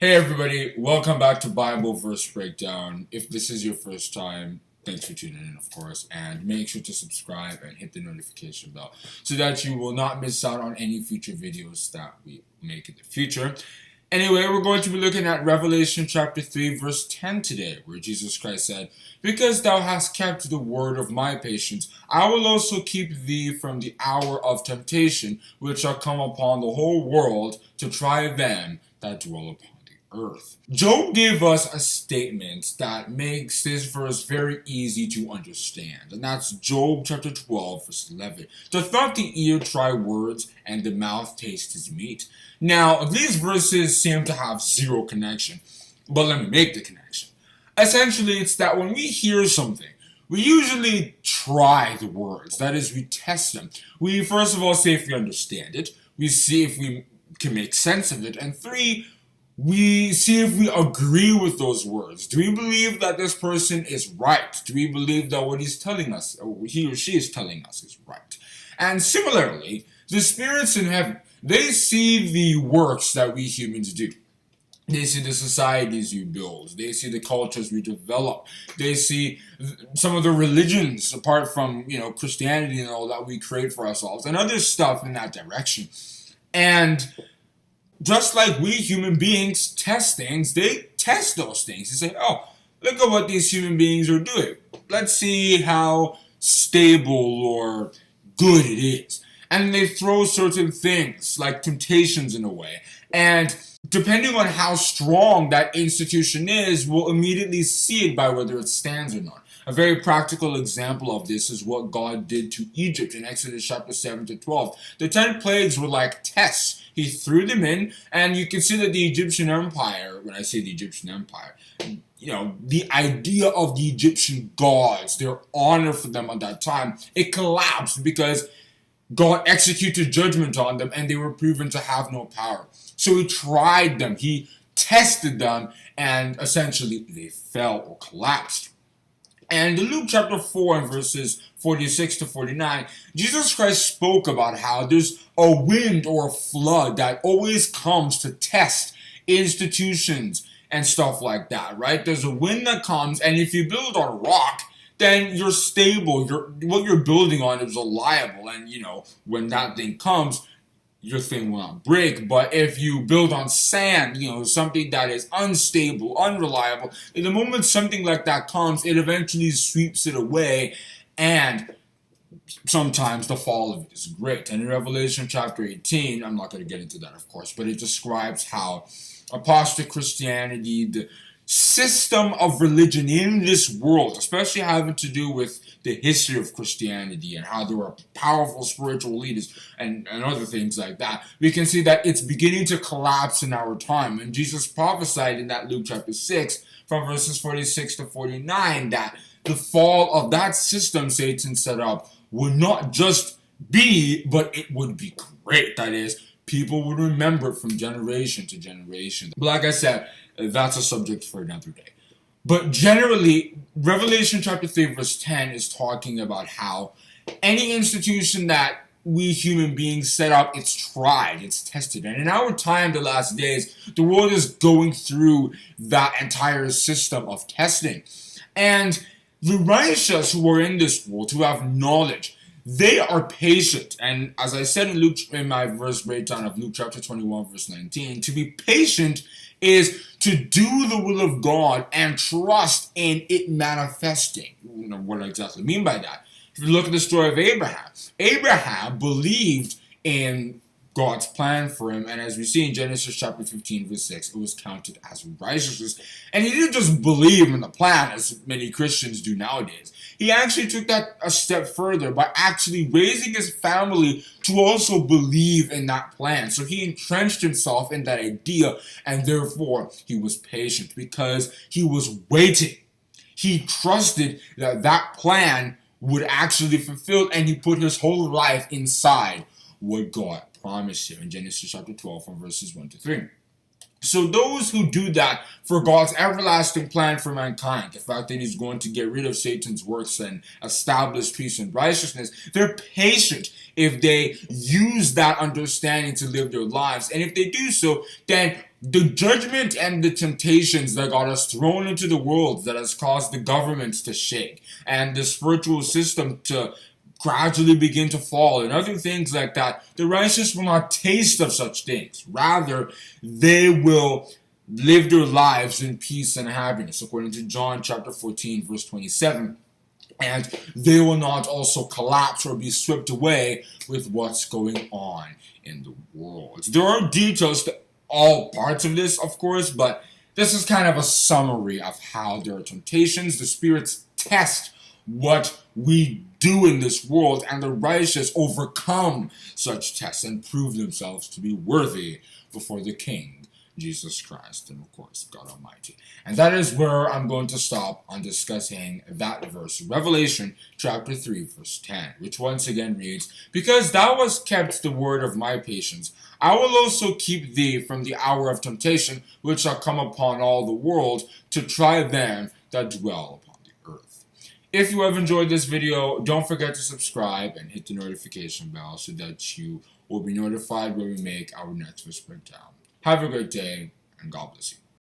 Hey everybody, welcome back to Bible Verse Breakdown. If this is your first time, thanks for tuning in, of course, and make sure to subscribe and hit the notification bell so that you will not miss out on any future videos that we make in the future. Anyway, we're going to be looking at Revelation chapter 3 verse 10 today, where Jesus Christ said, "Because thou hast kept the word of my patience, I will also keep thee from the hour of temptation, which shall come upon the whole world to try them that dwell upon earth." Job gave us a statement that makes this verse very easy to understand, and that's Job chapter 12 verse 11. "Doth not the ear try words, and the mouth taste his meat?" Now, these verses seem to have zero connection, but let me make the connection. Essentially, it's that when we hear something, we usually try the words. That is, we test them. We first of all see if we understand it, we see if we can make sense of it, and three, we see if we agree with those words. Do we believe that this person is right? Do we believe that what he's telling us, or he or she is telling us, is right? And similarly, the spirits in heaven, they see the works that we humans do. They see the societies we build. They see the cultures we develop. They see some of the religions, apart from, Christianity and all that we create for ourselves, and other stuff in that direction. And just like we human beings test things, they test those things. They say, oh, look at what these human beings are doing. Let's see how stable or good it is. And they throw certain things, like temptations in a way. And depending on how strong that institution is, we'll immediately see it by whether it stands or not. A very practical example of this is what God did to Egypt in Exodus chapter 7 to 12. The 10 plagues were like tests. He threw them in, and you can see that the Egyptian Empire, when I say the Egyptian Empire, the idea of the Egyptian gods, their honor for them at that time, it collapsed because God executed judgment on them, and they were proven to have no power. So he tried them, he tested them, and essentially they fell or collapsed. And in Luke chapter 4 and verses 46 to 49, Jesus Christ spoke about how there's a wind or a flood that always comes to test institutions and stuff like that, right? There's a wind that comes, and if you build on rock, then you're stable. What you're building on is reliable, and when that thing comes, your thing will not break. But if you build on sand, something that is unstable, unreliable, in the moment something like that comes, it eventually sweeps it away, and sometimes the fall of it is great. And in Revelation chapter 18, I'm not going to get into that, of course, but it describes how apostate Christianity, the system of religion in this world, especially having to do with the history of Christianity and how there were powerful spiritual leaders and other things like that, we can see that it's beginning to collapse in our time. And Jesus prophesied in that Luke chapter 6 from verses 46 to 49 that the fall of that system Satan set up would not just be, but it would be great. That is, people would remember it from generation to generation. But like I said, that's a subject for another day. But generally, Revelation chapter 3 verse 10 is talking about how any institution that we human beings set up, it's tried, it's tested. And in our time, the last days, the world is going through that entire system of testing. And the righteous who are in this world, who have knowledge, they are patient. And as I said in my verse breakdown of Luke chapter 21 verse 19, to be patient is to do the will of God and trust in it manifesting. What do I exactly mean by that? If you look at the story of Abraham, Abraham believed in God's plan for him, and as we see in Genesis chapter 15 verse 6, it was counted as righteousness. And he didn't just believe in the plan as many Christians do nowadays. He actually took that a step further by actually raising his family to also believe in that plan. So he entrenched himself in that idea, and therefore he was patient because he was waiting. He trusted that that plan would actually fulfill, and he put his whole life inside what God promised him in Genesis chapter 12 from verses 1 to 3. So those who do that for God's everlasting plan for mankind, the fact that he's going to get rid of Satan's works and establish peace and righteousness, they're patient if they use that understanding to live their lives. And if they do so, then the judgment and the temptations that got us thrown into the world that has caused the governments to shake and the spiritual system to gradually begin to fall and other things like that, the righteous will not taste of such things. Rather, they will live their lives in peace and happiness, according to John chapter 14, verse 27. And they will not also collapse or be swept away with what's going on in the world. There are details to all parts of this, of course, but this is kind of a summary of how there are temptations. The spirits test what we do in this world, and the righteous overcome such tests and prove themselves to be worthy before the King, Jesus Christ, and of course God Almighty. And that is where I'm going to stop on discussing that verse, Revelation chapter 3, verse 10, which once again reads, "Because thou hast kept the word of my patience, I will also keep thee from the hour of temptation, which shall come upon all the world, to try them that dwell upon the earth." If you have enjoyed this video, don't forget to subscribe and hit the notification bell so that you will be notified when we make our next verse breakdown. Have a great day, and God bless you.